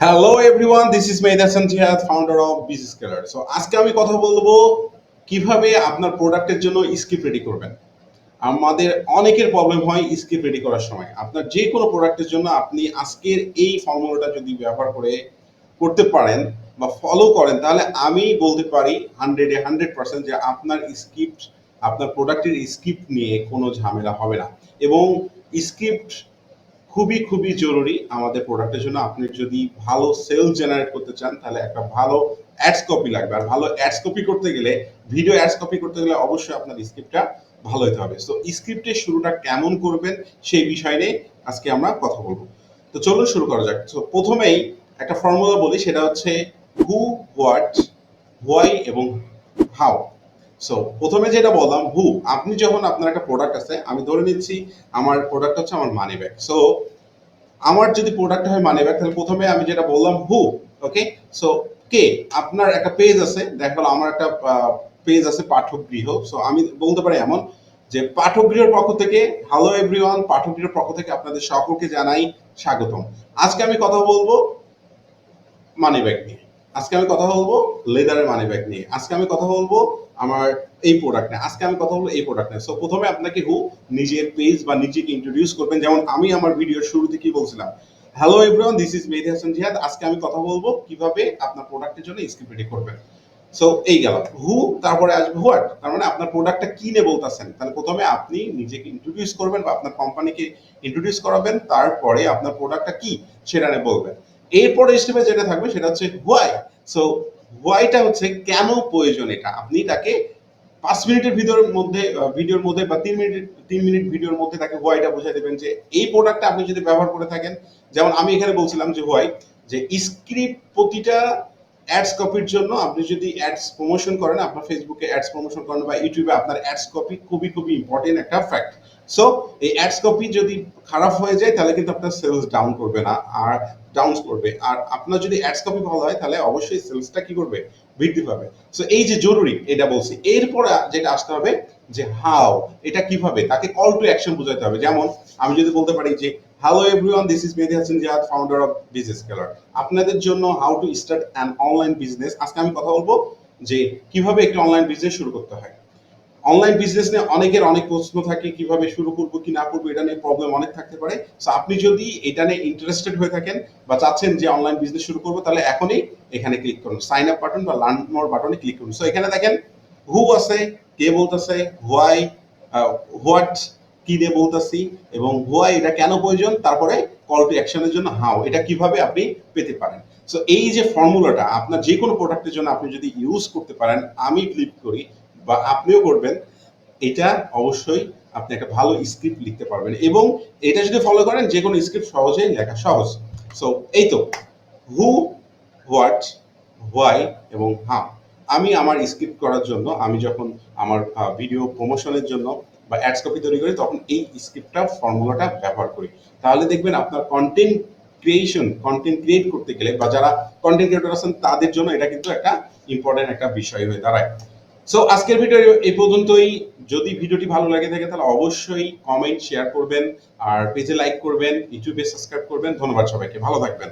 Hello everyone, this is action founder of business scalar. So আজকে আমি কথা বলবো কিভাবে আপনার প্রোডাক্টের জন্য স্ক্রিপ্ট রেডি করবেন। আমাদের অনেকের প্রবলেম হয় স্ক্রিপ্ট রেডি করার সময়। আপনার যে কোনো প্রোডাক্টের জন্য আপনি আজকের এই ফর্মুলাটা যদি ব্যবহার করতে পারেন বা ফলো করেন, তাহলে আমি বলতে পারি 100% যে আপনার স্ক্রিপ্ট, আপনার প্রোডাক্টের স্ক্রিপ্ট নিয়ে কোনো ঝামেলা হবে না। এবং স্ক্রিপ্ট খুবই খুবই জরুরি আমাদের প্রোডাক্টের জন্য। আপনি যদি ভালো সেল জেনারেট করতে চান তাহলে একটা ভালো অ্যাডস কপি লাগবে। আর ভালো অ্যাডস কপি করতে গেলে, ভিডিও অ্যাডস কপি করতে গেলে অবশ্যই আপনার স্ক্রিপ্টটা ভালো হতে হবে। সো স্ক্রিপ্টের শুরুটা কেমন করবেন সেই বিষয় নিয়ে আজকে আমরা কথা বলবো। তো চলুন শুরু করা যাক। তো প্রথমেই একটা ফর্মুলা বলি, সেটা হচ্ছে হু, হোয়াট, হোয়াই এবং হাউ। সো প্রথমে যেটা বললাম হু, আপনি যখন আপনার একটা প্রোডাক্ট আছে, আমি ধরে নিচ্ছি আমার প্রোডাক্ট হচ্ছে আমার মানি ব্যাগ। সো আমার যদি প্রোডাক্ট হয় মানি ব্যাগ, তাহলে প্রথমে আমি যেটা বললাম হু। ওকে, সো কে, আপনার একটা পেজ আছে, দেখা গেলো আমার একটা পেজ আছে পাঠকগৃহ। সো আমি বলতে পারি এমন যে পাঠকগৃহের পক্ষ থেকে হ্যালো এভরিওয়ান, পাঠকগৃহের পক্ষ থেকে আপনাদের সকলকে জানাই স্বাগতম। আজকে আমি কথা বলবো মানি ব্যাগ নিয়ে, আজকে আমি কথা বলবো লেদারের মানি ব্যাগ নিয়ে, আজকে আমি কথা বলবো আমার এই প্রোডাক্ট নিয়ে, আজকে আমি কথা বলবো এই প্রোডাক্ট নিয়ে। সো প্রথমে আপনাকে নিজের পেজ বা নিজেকে ইন্ট্রোডিউস করবেন। যেমন আমি আমার ভিডিওর শুরুতে কি বলছিলাম, হ্যালো এভরিওয়ান, দিস ইজ মেহেদী হাসান জিহাদ। আজকে আমি কথা বলবো কিভাবে আপনার প্রোডাক্টের জন্য স্ক্রিপ্ট রেডি করবেন। সো এই গেল হু, তারপরে আসবে হোয়াট। তার মানে আপনার প্রোডাক্টটা কি নিয়ে বলতেছেন, তাহলে প্রথমে আপনি নিজেকে ইন্ট্রোডিউস করবেন বা আপনার কোম্পানিকে ইন্ট্রোডিউস করাবেন, তারপরে আপনার প্রোডাক্টটা কি সেটা নিয়ে বলবেন। এরপরে স্টেপে যেটা থাকবে সেটা হচ্ছে হোয়াই। সো হোয়াইটা হচ্ছে কেন প্রয়োজন, এটা আপনি তাকে 5 মিনিটের ভিডিওর মধ্যে বা 3 মিনিট ভিডিওর মধ্যে তাকে হোয়াইটা বুঝাই দেবেন যে এই প্রোডাক্টটা আপনি যদি ব্যবহার করে থাকেন। যেমন আমি এখানে বলছিলাম যে হোয়াই, যে স্ক্রিপ্ট প্রতিটা অ্যাডস কপির জন্য, আপনি যদি অ্যাডস প্রমোশন করেন, আপনার ফেসবুকে অ্যাডস প্রমোশন করেন বা ইউটিউবে, আপনার অ্যাডস কপি খুবই খুবই ইম্পর্টেন্ট একটা ফ্যাক্ট। সো এই অ্যাডস কপি যদি খারাপ হয়ে যায় তাহলে কিন্তু আপনার সেলস ডাউন করবে না, আর ডাউন করবে। আর আপনার যদি অ্যাডস কপি ভালো হয় তাহলে অবশ্যই সেলসটা কি করবে, বৃদ্ধি পাবে। সো এই যে জরুরি এটা বলছি। এরপরে যেটা আসতে হবে যে হাউ, এটা কিভাবে, তাকে কল টু অ্যাকশন বোঝাতে হবে। যেমন আমি যদি বলতে পারি যে হ্যালো এভরিওয়ান, দিস ইজ মেহেদী হাসান জিহাদ, ফাউন্ডার অফ বিজনেস স্কেলার। আপনাদের জন্য how to start an online business. আজকে আমি কথা বলবো যে কিভাবে একটি অনলাইন বিজনেস শুরু করতে হয়। অনলাইন বিজনেস নিয়ে অনেকের অনেক প্রশ্ন থাকে, কিভাবে শুরু করবো কি না করবো, এটা নিয়ে প্রবলেম অনেক থাকতে পারে। সো আপনি যদি এটা নিয়ে ইন্টারেস্টেড হয়ে থাকেন বা চাচ্ছেন যে অনলাইন বিজনেস শুরু করবো, তাহলে এখনই এখানে ক্লিক করুন, সাইন আপ বাটন বা লার্ন মোর বাটনে ক্লিক করুন। সো এখানে দেখেন হু আছে, কে বলতেছে, হোয়াই, হোয়াট কি দিয়ে বলতেছি, এবং হোয়াই এটা কেন প্রয়োজন, তারপরে কল টু অ্যাকশনের জন্য হাউ, এটা কিভাবে আপনি পেতে পারেন। সো এই যে ফর্মুলাটা আপনার যে কোনো প্রোডাক্টের জন্য আপনি যদি ইউজ করতে পারেন, আমি বিলিভ করি বা আপনিও করবেন, এটা অবশ্যই আপনি একটা ভালো স্ক্রিপ্ট লিখতে পারবেন। এবং এটা যদি ফলো করেন, যে কোনো স্ক্রিপ্ট সহজেই লেখা সহজ। সো এই তো হু, হোয়াট, হোয়াই এবং হাউ। আমি আমার স্ক্রিপ্ট করার জন্য, আমি যখন আমার ভিডিও প্রমোশনের জন্য বা অ্যাডস কপি তৈরি করি, তখন এই স্ক্রিপ্টটা, ফর্মুলাটা ব্যবহার করি। তাহলে দেখবেন আপনার কন্টেন্ট ক্রিয়েট করতে গেলে বা যারা কন্টেন্ট ক্রিয়েটর আছেন তাদের জন্য এটা কিন্তু একটা ইম্পর্টেন্ট একটা বিষয় হয়ে দাঁড়ায়। সো আজকের ভিডিও এই পর্যন্তই। যদি ভিডিওটি ভালো লাগে থাকে তাহলে অবশ্যই কমেন্ট শেয়ার করবেন, আর পেজে লাইক করবেন, ইউটিউবে সাবস্ক্রাইব করবেন। ধন্যবাদ সবাইকে, ভালো থাকবেন।